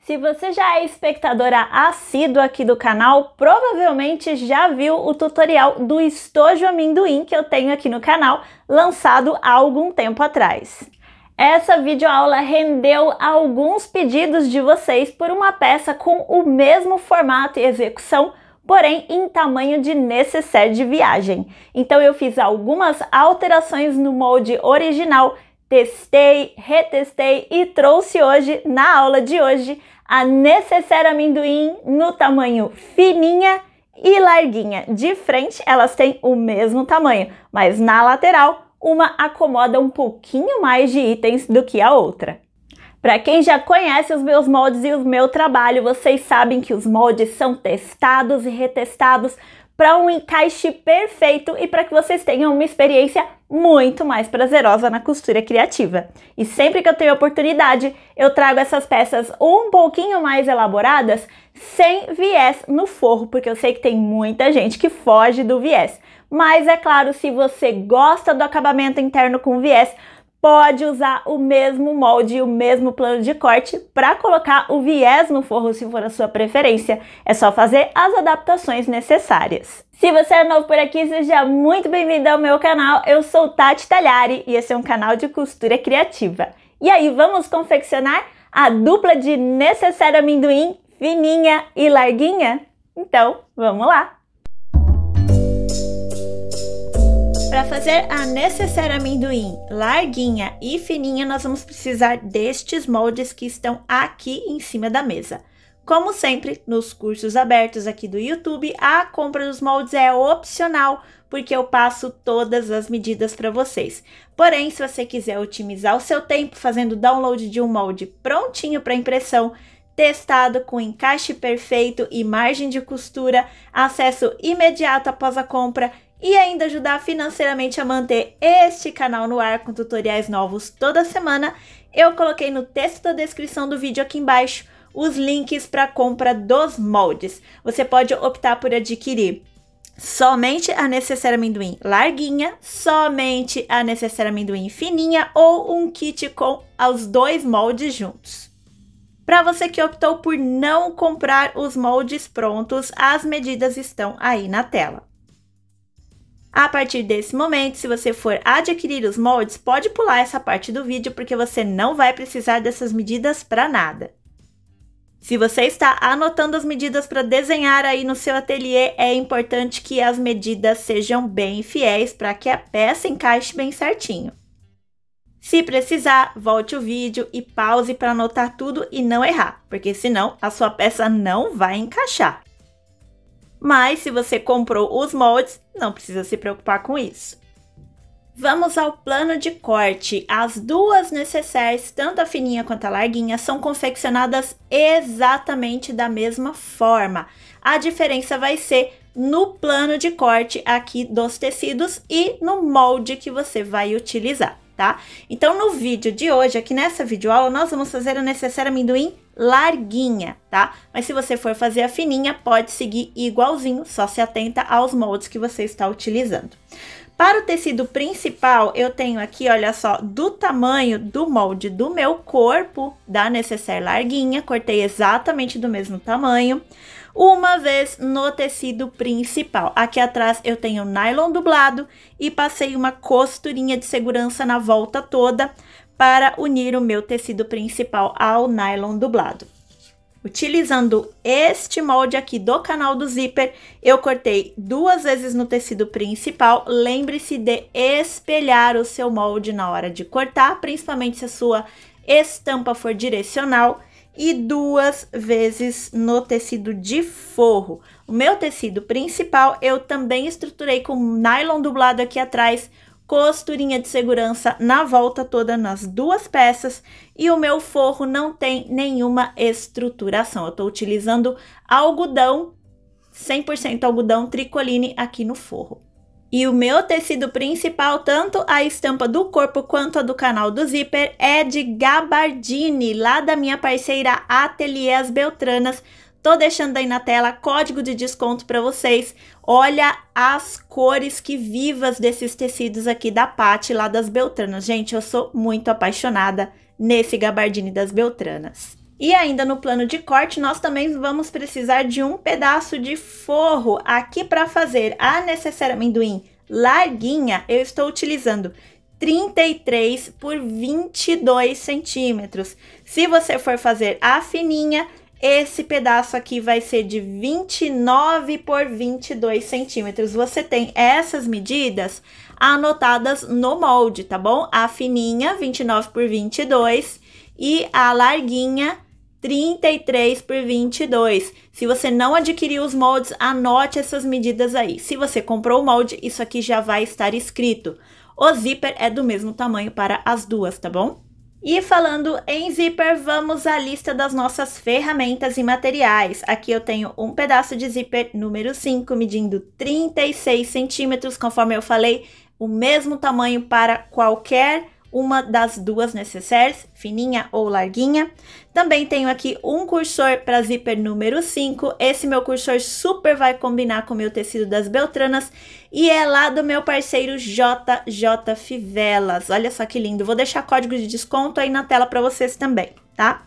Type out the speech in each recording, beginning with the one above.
Se você já é espectadora assídua aqui do canal, provavelmente já viu o tutorial do estojo amendoim que eu tenho aqui no canal, lançado há algum tempo atrás. Essa videoaula rendeu alguns pedidos de vocês por uma peça com o mesmo formato e execução, porém em tamanho de nécessaire de viagem. Então eu fiz algumas alterações no molde original, testei, retestei e trouxe hoje, na aula de hoje, a nécessaire amendoim no tamanho fininha e larguinha. De frente elas têm o mesmo tamanho, mas na lateral uma acomoda um pouquinho mais de itens do que a outra. Para quem já conhece os meus moldes e o meu trabalho, vocês sabem que os moldes são testados e retestados para um encaixe perfeito e para que vocês tenham uma experiência muito mais prazerosa na costura criativa. E sempre que eu tenho oportunidade, eu trago essas peças um pouquinho mais elaboradas, sem viés no forro, porque eu sei que tem muita gente que foge do viés. Mas é claro, se você gosta do acabamento interno com viés, pode usar o mesmo molde e o mesmo plano de corte para colocar o viés no forro se for a sua preferência. É só fazer as adaptações necessárias. Se você é novo por aqui, seja muito bem-vindo ao meu canal. Eu sou Tati Tagliari e esse é um canal de costura criativa. E aí, vamos confeccionar a dupla de nécessaire amendoim fininha e larguinha? Então, vamos lá! Para fazer a nécessaire amendoim larguinha e fininha, nós vamos precisar destes moldes que estão aqui em cima da mesa. Como sempre, nos cursos abertos aqui do YouTube, a compra dos moldes é opcional, porque eu passo todas as medidas para vocês. Porém, se você quiser otimizar o seu tempo fazendo download de um molde prontinho para impressão, testado com encaixe perfeito e margem de costura, acesso imediato após a compra, e ainda ajudar financeiramente a manter este canal no ar com tutoriais novos toda semana, eu coloquei no texto da descrição do vídeo aqui embaixo os links para a compra dos moldes. Você pode optar por adquirir somente a nécessaire amendoim larguinha, somente a nécessaire amendoim fininha ou um kit com os dois moldes juntos. Para você que optou por não comprar os moldes prontos, as medidas estão aí na tela. A partir desse momento, se você for adquirir os moldes, pode pular essa parte do vídeo, porque você não vai precisar dessas medidas para nada. Se você está anotando as medidas para desenhar aí no seu ateliê, é importante que as medidas sejam bem fiéis para que a peça encaixe bem certinho. Se precisar, volte o vídeo e pause para anotar tudo e não errar, porque senão a sua peça não vai encaixar. Mas se você comprou os moldes, não precisa se preocupar com isso. Vamos ao plano de corte. As duas nécessaires, tanto a fininha quanto a larguinha, são confeccionadas exatamente da mesma forma. A diferença vai ser no plano de corte aqui dos tecidos e no molde que você vai utilizar, tá? Então, no vídeo de hoje, aqui nessa videoaula, nós vamos fazer a nécessaire amendoim larguinha, tá? Mas se você for fazer a fininha, pode seguir igualzinho, só se atenta aos moldes que você está utilizando. Para o tecido principal, eu tenho aqui, olha só, do tamanho do molde do meu corpo, da nécessaire larguinha, cortei exatamente do mesmo tamanho, uma vez no tecido principal. Aqui atrás eu tenho nylon dublado e passei uma costurinha de segurança na volta toda para unir o meu tecido principal ao nylon dublado. Utilizando este molde aqui do canal do zíper, eu cortei duas vezes no tecido principal. Lembre-se de espelhar o seu molde na hora de cortar, principalmente se a sua estampa for direcional, e duas vezes no tecido de forro. O meu tecido principal eu também estruturei com nylon dublado aqui atrás, costurinha de segurança na volta toda nas duas peças, e o meu forro não tem nenhuma estruturação. Eu estou utilizando algodão, 100% algodão tricoline aqui no forro. E o meu tecido principal, tanto a estampa do corpo quanto a do canal do zíper, é de gabardine, lá da minha parceira Ateliê As Beltranas. Tô deixando aí na tela código de desconto para vocês. Olha as cores que vivas desses tecidos aqui da Paty, lá das Beltranas. Gente, eu sou muito apaixonada nesse gabardine das Beltranas. E ainda no plano de corte, nós também vamos precisar de um pedaço de forro. Aqui para fazer a necessaire amendoim larguinha, eu estou utilizando 33 por 22 centímetros. Se você for fazer a fininha, esse pedaço aqui vai ser de 29 por 22 centímetros. Você tem essas medidas anotadas no molde, tá bom? A fininha, 29 por 22 e a larguinha, 33 por 22. Se você não adquiriu os moldes, anote essas medidas aí. Se você comprou o molde, isso aqui já vai estar escrito. O zíper é do mesmo tamanho para as duas, tá bom? E falando em zíper, vamos à lista das nossas ferramentas e materiais. Aqui eu tenho um pedaço de zíper número 5, medindo 36 centímetros, conforme eu falei, o mesmo tamanho para qualquer uma das duas necessaires, fininha ou larguinha. Também tenho aqui um cursor para zíper número 5. Esse meu cursor super vai combinar com o meu tecido das Beltranas e é lá do meu parceiro JJ Fivelas. Olha só que lindo. Vou deixar código de desconto aí na tela para vocês também, tá?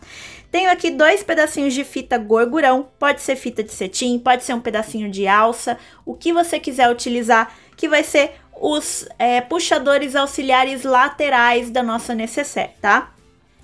Tenho aqui 2 pedacinhos de fita gorgurão, pode ser fita de cetim, pode ser um pedacinho de alça, o que você quiser utilizar, que vai ser os puxadores auxiliares laterais da nossa necessaire, tá?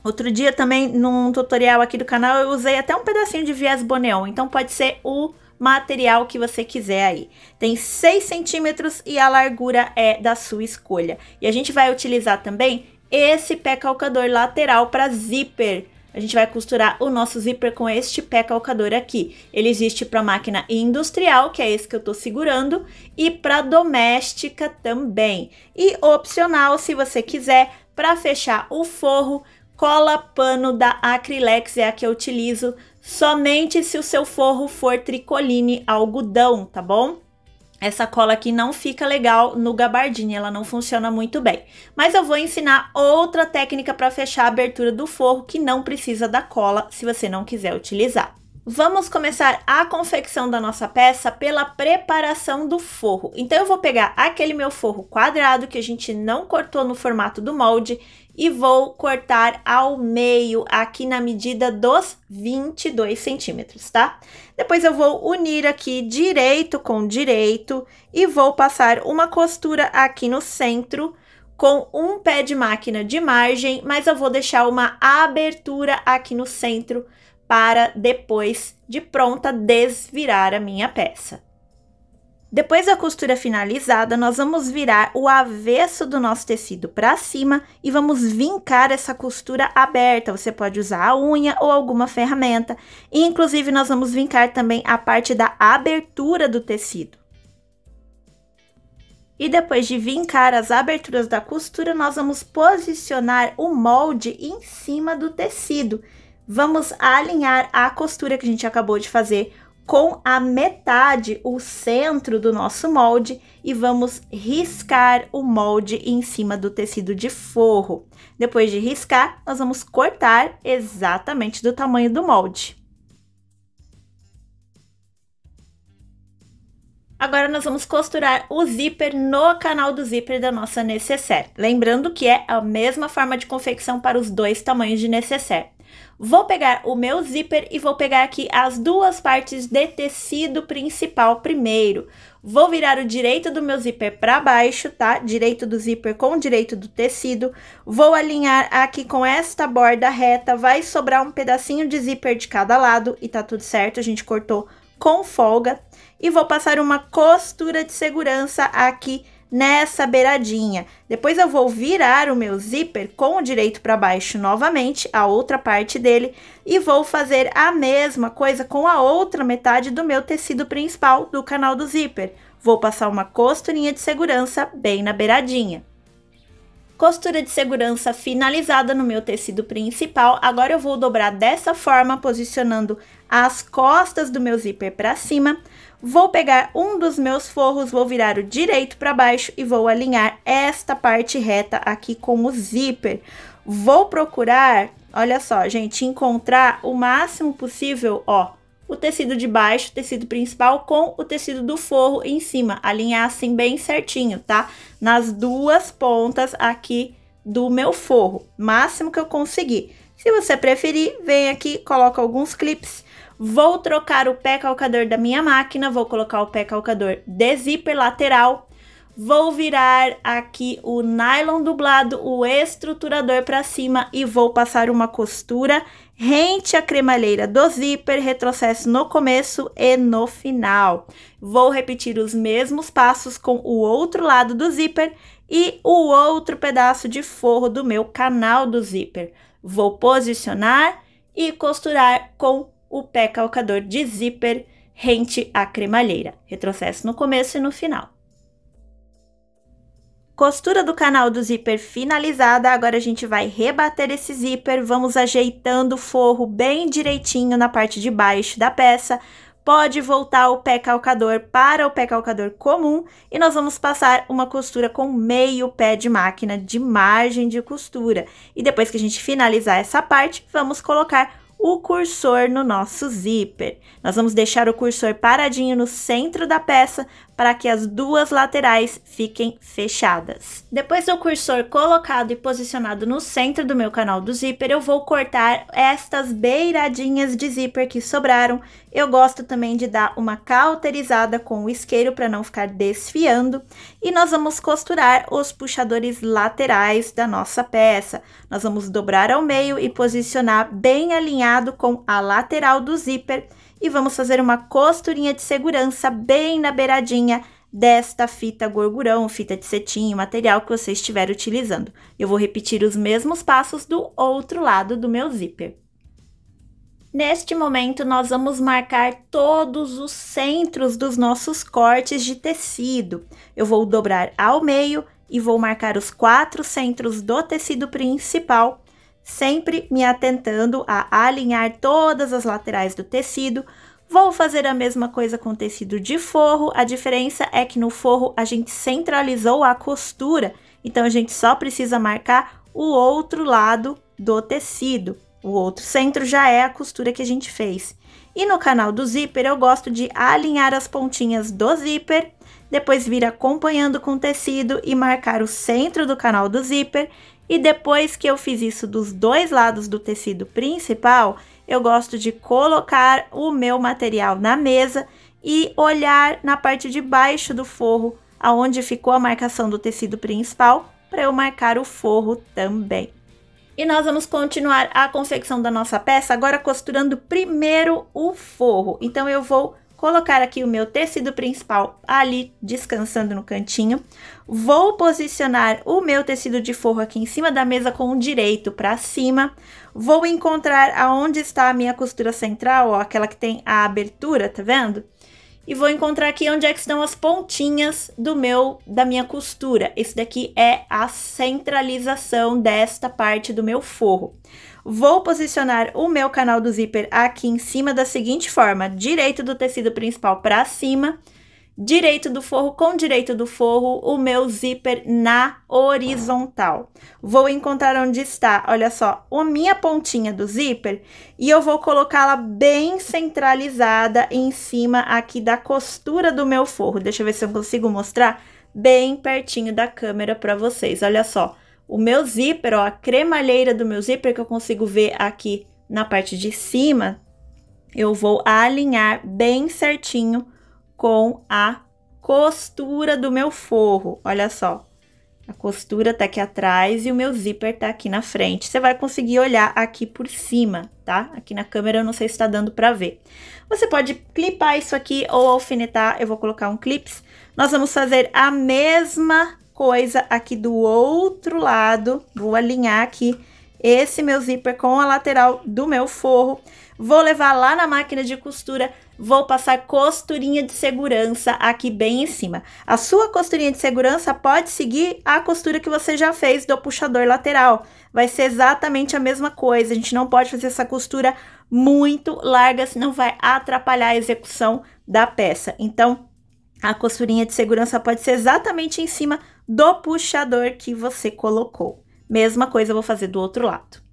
Outro dia também, num tutorial aqui do canal, eu usei até um pedacinho de viés boneon, então pode ser o material que você quiser aí. Tem 6 centímetros e a largura é da sua escolha. E a gente vai utilizar também esse pé calcador lateral para zíper. A gente vai costurar o nosso zíper com este pé calcador aqui. Ele existe para máquina industrial, que é esse que eu tô segurando, e para doméstica também. E opcional, se você quiser, para fechar o forro, cola pano da Acrylex é a que eu utilizo, somente se o seu forro for tricoline algodão, tá bom? Essa cola aqui não fica legal no gabardine, ela não funciona muito bem. Mas eu vou ensinar outra técnica para fechar a abertura do forro que não precisa da cola, se você não quiser utilizar. Vamos começar a confecção da nossa peça pela preparação do forro. Então eu vou pegar aquele meu forro quadrado que a gente não cortou no formato do molde e vou cortar ao meio aqui na medida dos 22 centímetros, tá? Depois eu vou unir aqui direito com direito e vou passar uma costura aqui no centro com um pé de máquina de margem, mas eu vou deixar uma abertura aqui no centro para depois de pronta desvirar a minha peça. Depois da costura finalizada, nós vamos virar o avesso do nosso tecido para cima e vamos vincar essa costura aberta. Você pode usar a unha ou alguma ferramenta. E, inclusive, nós vamos vincar também a parte da abertura do tecido. E depois de vincar as aberturas da costura, nós vamos posicionar o molde em cima do tecido. Vamos alinhar a costura que a gente acabou de fazer com a metade, o centro do nosso molde, e vamos riscar o molde em cima do tecido de forro. Depois de riscar, nós vamos cortar exatamente do tamanho do molde. Agora, nós vamos costurar o zíper no canal do zíper da nossa necessaire. Lembrando que é a mesma forma de confecção para os dois tamanhos de necessaire. Vou pegar o meu zíper e vou pegar aqui as duas partes de tecido principal primeiro. Vou virar o direito do meu zíper para baixo, tá? Direito do zíper com o direito do tecido. Vou alinhar aqui com esta borda reta, vai sobrar um pedacinho de zíper de cada lado e tá tudo certo, a gente cortou com folga. E vou passar uma costura de segurança aqui nessa beiradinha. Depois eu vou virar o meu zíper com o direito para baixo novamente, a outra parte dele, e vou fazer a mesma coisa com a outra metade do meu tecido principal do canal do zíper. Vou passar uma costurinha de segurança bem na beiradinha. Costura de segurança finalizada no meu tecido principal. Agora eu vou dobrar dessa forma, posicionando as costas do meu zíper para cima. Vou pegar um dos meus forros, vou virar o direito para baixo e vou alinhar esta parte reta aqui com o zíper. Vou procurar, olha só, gente, encontrar o máximo possível, ó, o tecido de baixo, o tecido principal com o tecido do forro em cima, alinhar assim bem certinho, tá? Nas duas pontas aqui do meu forro, máximo que eu conseguir. Se você preferir, vem aqui, coloca alguns clips. Vou trocar o pé calcador da minha máquina, vou colocar o pé calcador de zíper lateral. Vou virar aqui o nylon dublado, o estruturador para cima e vou passar uma costura rente à cremalheira do zíper, retrocesso no começo e no final. Vou repetir os mesmos passos com o outro lado do zíper e o outro pedaço de forro do meu canal do zíper. Vou posicionar e costurar com o pé calcador de zíper rente à cremalheira, retrocesso no começo e no final. Costura do canal do zíper finalizada, agora a gente vai rebater esse zíper, vamos ajeitando o forro bem direitinho na parte de baixo da peça. Pode voltar o pé calcador para o pé calcador comum e nós vamos passar uma costura com meio pé de máquina de margem de costura. E depois que a gente finalizar essa parte, vamos colocar o cursor no nosso zíper. Nós vamos deixar o cursor paradinho no centro da peça para que as duas laterais fiquem fechadas. Depois do cursor colocado e posicionado no centro do meu canal do zíper, eu vou cortar estas beiradinhas de zíper que sobraram. Eu gosto também de dar uma cauterizada com o isqueiro para não ficar desfiando. E nós vamos costurar os puxadores laterais da nossa peça. Nós vamos dobrar ao meio e posicionar bem alinhado com a lateral do zíper. E vamos fazer uma costurinha de segurança bem na beiradinha desta fita gorgurão, fita de cetim, material que você estiver utilizando. Eu vou repetir os mesmos passos do outro lado do meu zíper. Neste momento, nós vamos marcar todos os centros dos nossos cortes de tecido. Eu vou dobrar ao meio e vou marcar os 4 centros do tecido principal, sempre me atentando a alinhar todas as laterais do tecido. Vou fazer a mesma coisa com o tecido de forro, a diferença é que no forro a gente centralizou a costura, então a gente só precisa marcar o outro lado do tecido. O outro centro já é a costura que a gente fez. E no canal do zíper eu gosto de alinhar as pontinhas do zíper, depois vir acompanhando com o tecido e marcar o centro do canal do zíper. E depois que eu fiz isso dos dois lados do tecido principal, eu gosto de colocar o meu material na mesa e olhar na parte de baixo do forro, aonde ficou a marcação do tecido principal, para eu marcar o forro também. E nós vamos continuar a confecção da nossa peça, agora costurando primeiro o forro. Então, eu vou colocar aqui o meu tecido principal ali descansando no cantinho. Vou posicionar o meu tecido de forro aqui em cima da mesa com o direito para cima. Vou encontrar aonde está a minha costura central, ó, aquela que tem a abertura, tá vendo? E vou encontrar aqui onde é que estão as pontinhas da minha costura. Esse daqui é a centralização desta parte do meu forro. Vou posicionar o meu canal do zíper aqui em cima da seguinte forma: direito do tecido principal para cima, direito do forro com direito do forro, o meu zíper na horizontal. Vou encontrar onde está, olha só, a minha pontinha do zíper e eu vou colocá-la bem centralizada em cima aqui da costura do meu forro. Deixa eu ver se eu consigo mostrar bem pertinho da câmera para vocês, olha só. O meu zíper, ó, a cremalheira do meu zíper que eu consigo ver aqui na parte de cima, eu vou alinhar bem certinho com a costura do meu forro. Olha só, a costura tá aqui atrás e o meu zíper tá aqui na frente. Você vai conseguir olhar aqui por cima, tá? Aqui na câmera eu não sei se tá dando pra ver. Você pode clipar isso aqui ou alfinetar, eu vou colocar um clips. Nós vamos fazer a mesma coisa aqui do outro lado. Vou alinhar aqui esse meu zíper com a lateral do meu forro. Vou levar lá na máquina de costura, vou passar costurinha de segurança aqui bem em cima. A sua costurinha de segurança pode seguir a costura que você já fez do puxador lateral. Vai ser exatamente a mesma coisa, a gente não pode fazer essa costura muito larga, senão vai atrapalhar a execução da peça. Então, a costurinha de segurança pode ser exatamente em cima do puxador que você colocou. Mesma coisa eu vou fazer do outro lado.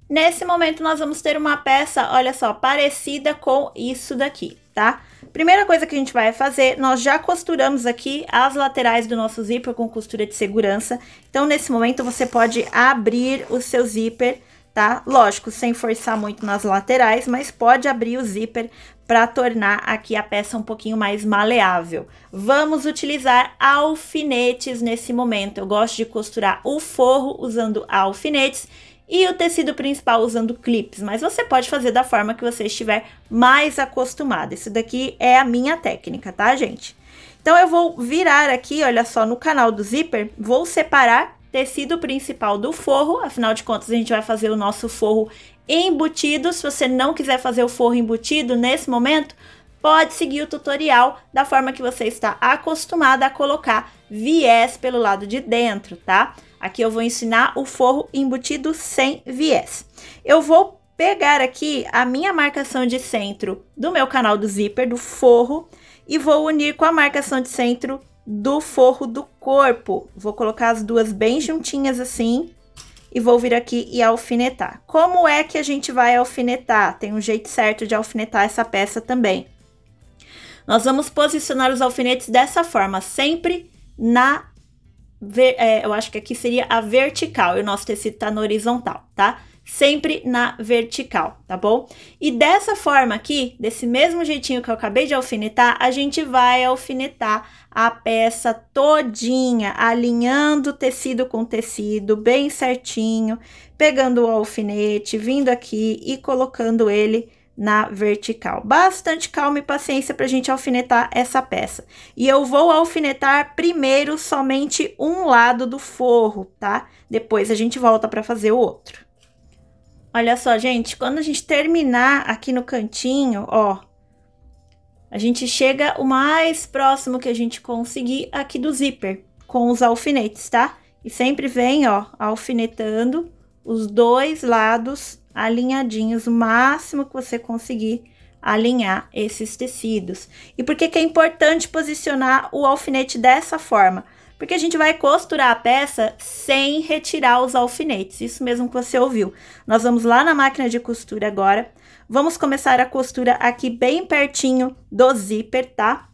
Nesse momento, nós vamos ter uma peça, olha só, parecida com isso daqui, tá? Primeira coisa que a gente vai fazer, nós já costuramos aqui as laterais do nosso zíper com costura de segurança. Então, nesse momento, você pode abrir o seu zíper, tá? Lógico, sem forçar muito nas laterais, mas pode abrir o zíper para tornar aqui a peça um pouquinho mais maleável. Vamos utilizar alfinetes nesse momento. Eu gosto de costurar o forro usando alfinetes e o tecido principal usando clips, mas você pode fazer da forma que você estiver mais acostumado. Isso daqui é a minha técnica, tá, gente? Então, eu vou virar aqui, olha só, no canal do zíper, vou separar tecido principal do forro, afinal de contas, a gente vai fazer o nosso forro embutido. Se você não quiser fazer o forro embutido nesse momento, pode seguir o tutorial da forma que você está acostumada a colocar viés pelo lado de dentro, tá? Aqui eu vou ensinar o forro embutido sem viés. Eu vou pegar aqui a minha marcação de centro do meu canal do zíper, do forro, e vou unir com a marcação de centro do forro do corpo. Vou colocar as duas bem juntinhas assim e vou vir aqui e alfinetar. Como é que a gente vai alfinetar? Tem um jeito certo de alfinetar essa peça também. Nós vamos posicionar os alfinetes dessa forma, sempre na... eu acho que aqui seria a vertical, e o nosso tecido tá na horizontal, tá? Sempre na vertical, tá bom? E dessa forma aqui, desse mesmo jeitinho que eu acabei de alfinetar, a gente vai alfinetar a peça todinha, alinhando tecido com tecido, bem certinho, pegando o alfinete, vindo aqui e colocando ele na vertical. Bastante calma e paciência pra gente alfinetar essa peça. E eu vou alfinetar primeiro somente um lado do forro, tá? Depois a gente volta pra fazer o outro. Olha só, gente, quando a gente terminar aqui no cantinho, ó, a gente chega o mais próximo que a gente conseguir aqui do zíper, com os alfinetes, tá? E sempre vem, ó, alfinetando os dois lados alinhadinhos, o máximo que você conseguir alinhar esses tecidos. E por que que é importante posicionar o alfinete dessa forma? Porque a gente vai costurar a peça sem retirar os alfinetes, isso mesmo que você ouviu. Nós vamos lá na máquina de costura agora, vamos começar a costura aqui bem pertinho do zíper, tá?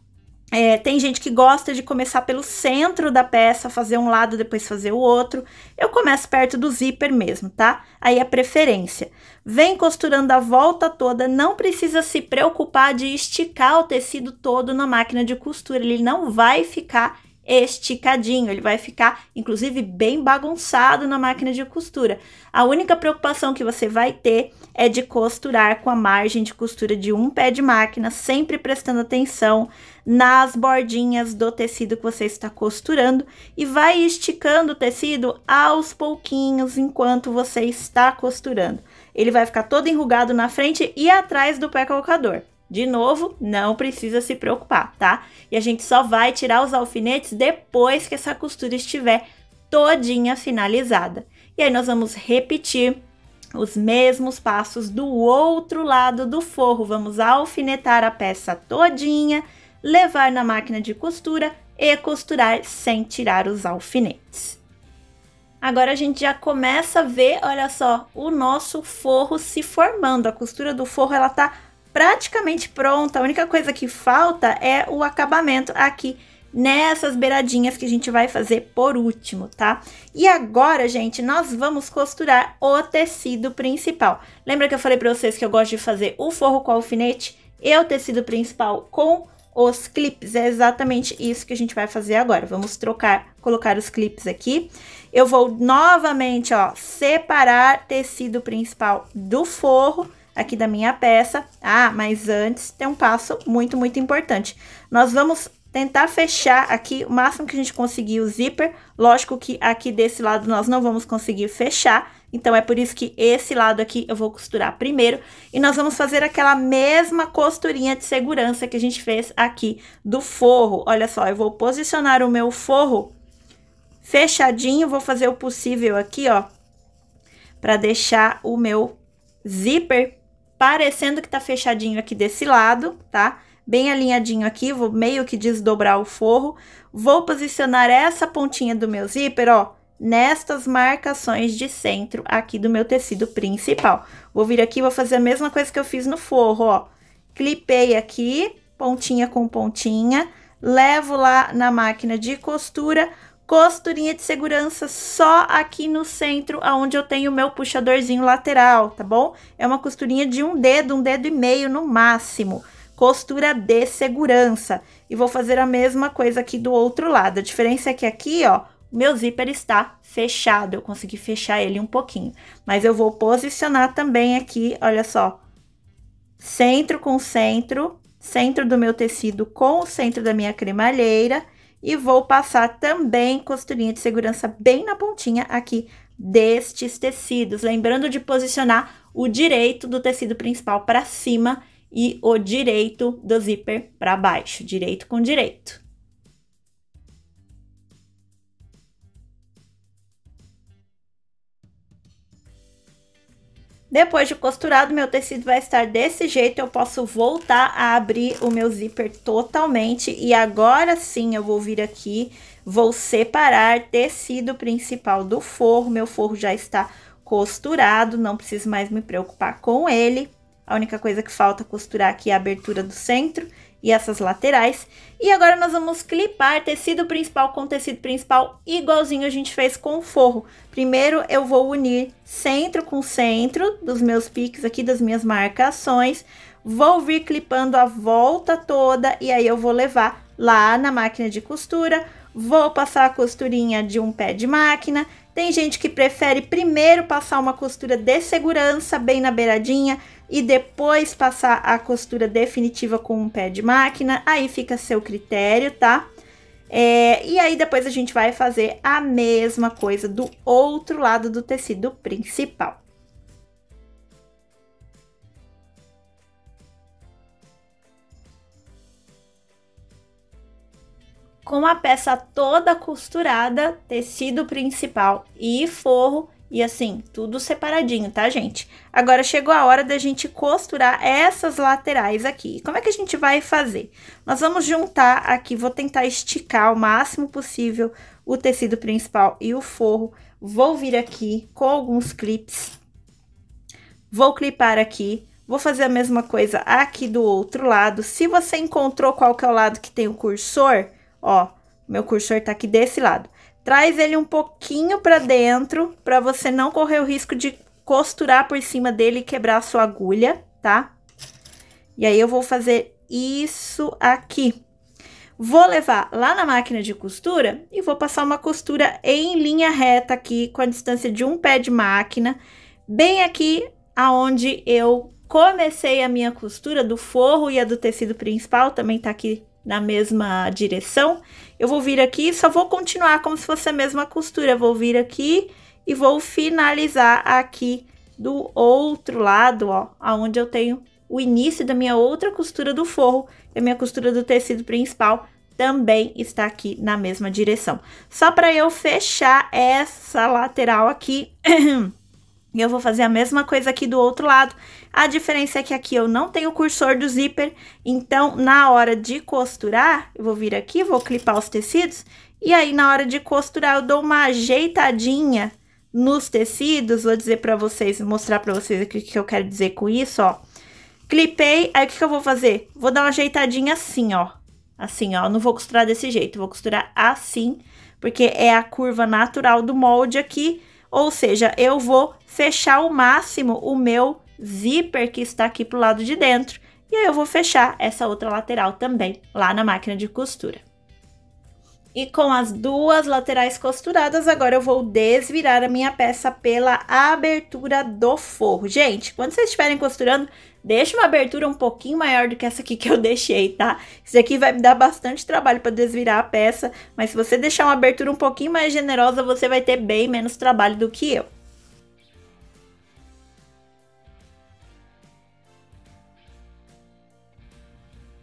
Tem gente que gosta de começar pelo centro da peça, fazer um lado, depois fazer o outro. Eu começo perto do zíper mesmo, tá? Aí é preferência. Vem costurando a volta toda, não precisa se preocupar de esticar o tecido todo na máquina de costura, ele não vai ficar esticadinho, ele vai ficar inclusive bem bagunçado na máquina de costura. A única preocupação que você vai ter é de costurar com a margem de costura de um pé de máquina, sempre prestando atenção nas bordinhas do tecido que você está costurando, e vai esticando o tecido aos pouquinhos enquanto você está costurando. Ele vai ficar todo enrugado na frente e atrás do pé calcador. De novo, não precisa se preocupar, tá? E a gente só vai tirar os alfinetes depois que essa costura estiver todinha finalizada. E aí nós vamos repetir os mesmos passos do outro lado do forro. Vamos alfinetar a peça todinha, levar na máquina de costura e costurar sem tirar os alfinetes. Agora a gente já começa a ver, olha só, o nosso forro se formando. A costura do forro, ela tá praticamente pronta. A única coisa que falta é o acabamento aqui nessas beiradinhas que a gente vai fazer por último, tá? E agora, gente, nós vamos costurar o tecido principal. Lembra que eu falei pra vocês que eu gosto de fazer o forro com alfinete e o tecido principal com os clips? É exatamente isso que a gente vai fazer agora. Vamos colocar os clips aqui. Eu vou novamente, ó, separar tecido principal do forro aqui da minha peça. Ah, mas antes tem um passo muito, muito importante. Nós vamos tentar fechar aqui o máximo que a gente conseguir o zíper. Lógico que aqui desse lado nós não vamos conseguir fechar, então é por isso que esse lado aqui eu vou costurar primeiro. E nós vamos fazer aquela mesma costurinha de segurança que a gente fez aqui do forro. Olha só, eu vou posicionar o meu forro fechadinho, vou fazer o possível aqui, ó, para deixar o meu zíper parecendo que tá fechadinho aqui desse lado, tá? Bem alinhadinho aqui, vou meio que desdobrar o forro. Vou posicionar essa pontinha do meu zíper, ó, nestas marcações de centro aqui do meu tecido principal. Vou vir aqui, vou fazer a mesma coisa que eu fiz no forro, ó. Clipei aqui, pontinha com pontinha, levo lá na máquina de costura, costurinha de segurança só aqui no centro, onde eu tenho o meu puxadorzinho lateral, tá bom? É uma costurinha de um dedo e meio no máximo. Costura de segurança. E vou fazer a mesma coisa aqui do outro lado. A diferença é que aqui, ó, o meu zíper está fechado. Eu consegui fechar ele um pouquinho. Mas eu vou posicionar também aqui, olha só. Centro com centro. Centro do meu tecido com o centro da minha cremalheira. E vou passar também costurinha de segurança bem na pontinha aqui destes tecidos. Lembrando de posicionar o direito do tecido principal para cima e o direito do zíper para baixo, direito com direito. Depois de costurado, meu tecido vai estar desse jeito, eu posso voltar a abrir o meu zíper totalmente. E agora sim, eu vou vir aqui, vou separar tecido principal do forro. Meu forro já está costurado, não preciso mais me preocupar com ele. A única coisa que falta costurar aqui é a abertura do centro e essas laterais. E agora nós vamos clipar tecido principal com tecido principal, igualzinho a gente fez com o forro. Primeiro eu vou unir centro com centro dos meus piques aqui, das minhas marcações. Vou vir clipando a volta toda e aí eu vou levar lá na máquina de costura. Vou passar a costurinha de um pé de máquina. Tem gente que prefere primeiro passar uma costura de segurança bem na beiradinha e depois passar a costura definitiva com um pé de máquina. Aí fica a seu critério, tá? E aí depois a gente vai fazer a mesma coisa do outro lado do tecido principal. Com a peça toda costurada, tecido principal e forro, e assim, tudo separadinho, tá, gente? Agora chegou a hora da gente costurar essas laterais aqui. Como é que a gente vai fazer? Nós vamos juntar aqui, vou tentar esticar o máximo possível o tecido principal e o forro. Vou vir aqui com alguns clips, vou clipar aqui. Vou fazer a mesma coisa aqui do outro lado. Se você encontrou qual que é o lado que tem o cursor, ó, meu cursor tá aqui desse lado. Traz ele um pouquinho pra dentro, pra você não correr o risco de costurar por cima dele e quebrar a sua agulha, tá? E aí, eu vou fazer isso aqui. Vou levar lá na máquina de costura e vou passar uma costura em linha reta aqui, com a distância de um pé de máquina, bem aqui aonde eu comecei a minha costura do forro e a do tecido principal, também tá aqui na mesma direção. Eu vou vir aqui, só vou continuar como se fosse a mesma costura. Vou vir aqui e vou finalizar aqui do outro lado, ó, aonde eu tenho o início da minha outra costura do forro. E a minha costura do tecido principal também está aqui na mesma direção. Só para eu fechar essa lateral aqui. E eu vou fazer a mesma coisa aqui do outro lado. A diferença é que aqui eu não tenho o cursor do zíper, então na hora de costurar, eu vou vir aqui, vou clipar os tecidos, e aí na hora de costurar eu dou uma ajeitadinha nos tecidos. Vou dizer pra vocês, mostrar pra vocês aqui o que eu quero dizer com isso, ó. Clipei, aí o que eu vou fazer? Vou dar uma ajeitadinha assim, ó. Assim, ó, não vou costurar desse jeito, vou costurar assim, porque é a curva natural do molde aqui. Ou seja, eu vou fechar ao máximo o meu zíper que está aqui pro lado de dentro. E aí, eu vou fechar essa outra lateral também, lá na máquina de costura. E com as duas laterais costuradas, agora eu vou desvirar a minha peça pela abertura do forro. Gente, quando vocês estiverem costurando, deixa uma abertura um pouquinho maior do que essa aqui que eu deixei, tá? Isso aqui vai me dar bastante trabalho para desvirar a peça, mas se você deixar uma abertura um pouquinho mais generosa, você vai ter bem menos trabalho do que eu.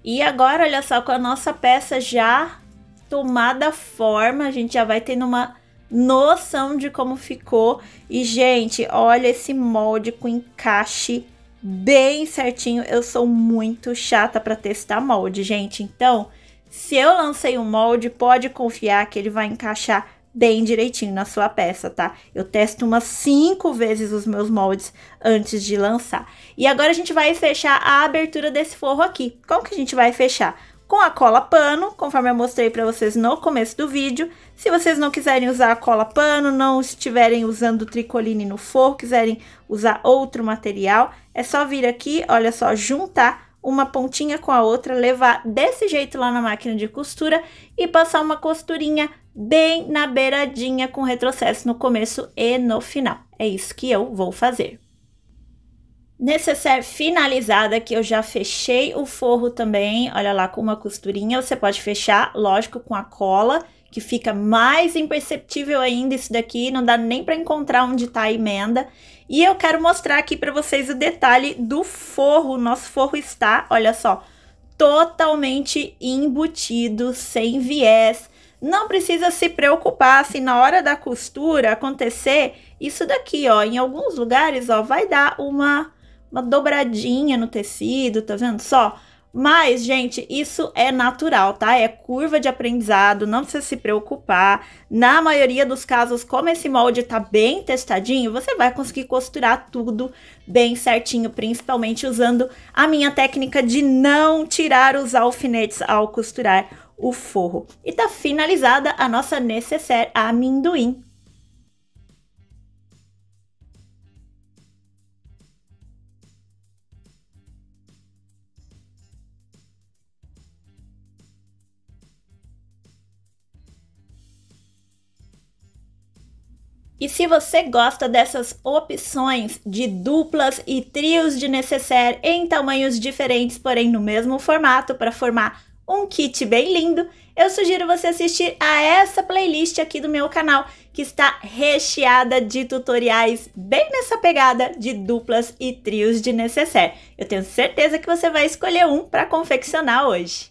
E agora, olha só, com a nossa peça já tomada forma, a gente já vai tendo uma noção de como ficou. E, gente, olha esse molde com encaixe bem certinho. Eu sou muito chata para testar molde, gente. Então, se eu lancei um molde, pode confiar que ele vai encaixar bem direitinho na sua peça, tá? Eu testo umas 5 vezes os meus moldes antes de lançar. E agora a gente vai fechar a abertura desse forro aqui. Como que a gente vai fechar? com a cola pano, conforme eu mostrei para vocês no começo do vídeo. Se vocês não quiserem usar a cola pano, não estiverem usando o tricoline no forro, quiserem usar outro material, é só vir aqui, olha só, juntar uma pontinha com a outra, levar desse jeito lá na máquina de costura e passar uma costurinha bem na beiradinha com retrocesso no começo e no final. É isso que eu vou fazer. Necessaire finalizada, que eu já fechei o forro também, olha lá, com uma costurinha. Você pode fechar, lógico, com a cola, que fica mais imperceptível ainda isso daqui, não dá nem para encontrar onde tá a emenda. E eu quero mostrar aqui para vocês o detalhe do forro. Nosso forro está, olha só, totalmente embutido, sem viés. Não precisa se preocupar se na hora da costura acontecer isso daqui, ó. Em alguns lugares, ó, vai dar uma dobradinha no tecido, tá vendo só? Mas, gente, isso é natural, tá? É curva de aprendizado, não precisa se preocupar. Na maioria dos casos, como esse molde tá bem testadinho, você vai conseguir costurar tudo bem certinho, principalmente usando a minha técnica de não tirar os alfinetes ao costurar o forro. E tá finalizada a nossa necessaire amendoim. E se você gosta dessas opções de duplas e trios de necessaire em tamanhos diferentes, porém no mesmo formato, para formar um kit bem lindo, eu sugiro você assistir a essa playlist aqui do meu canal, que está recheada de tutoriais bem nessa pegada de duplas e trios de necessaire. Eu tenho certeza que você vai escolher um para confeccionar hoje.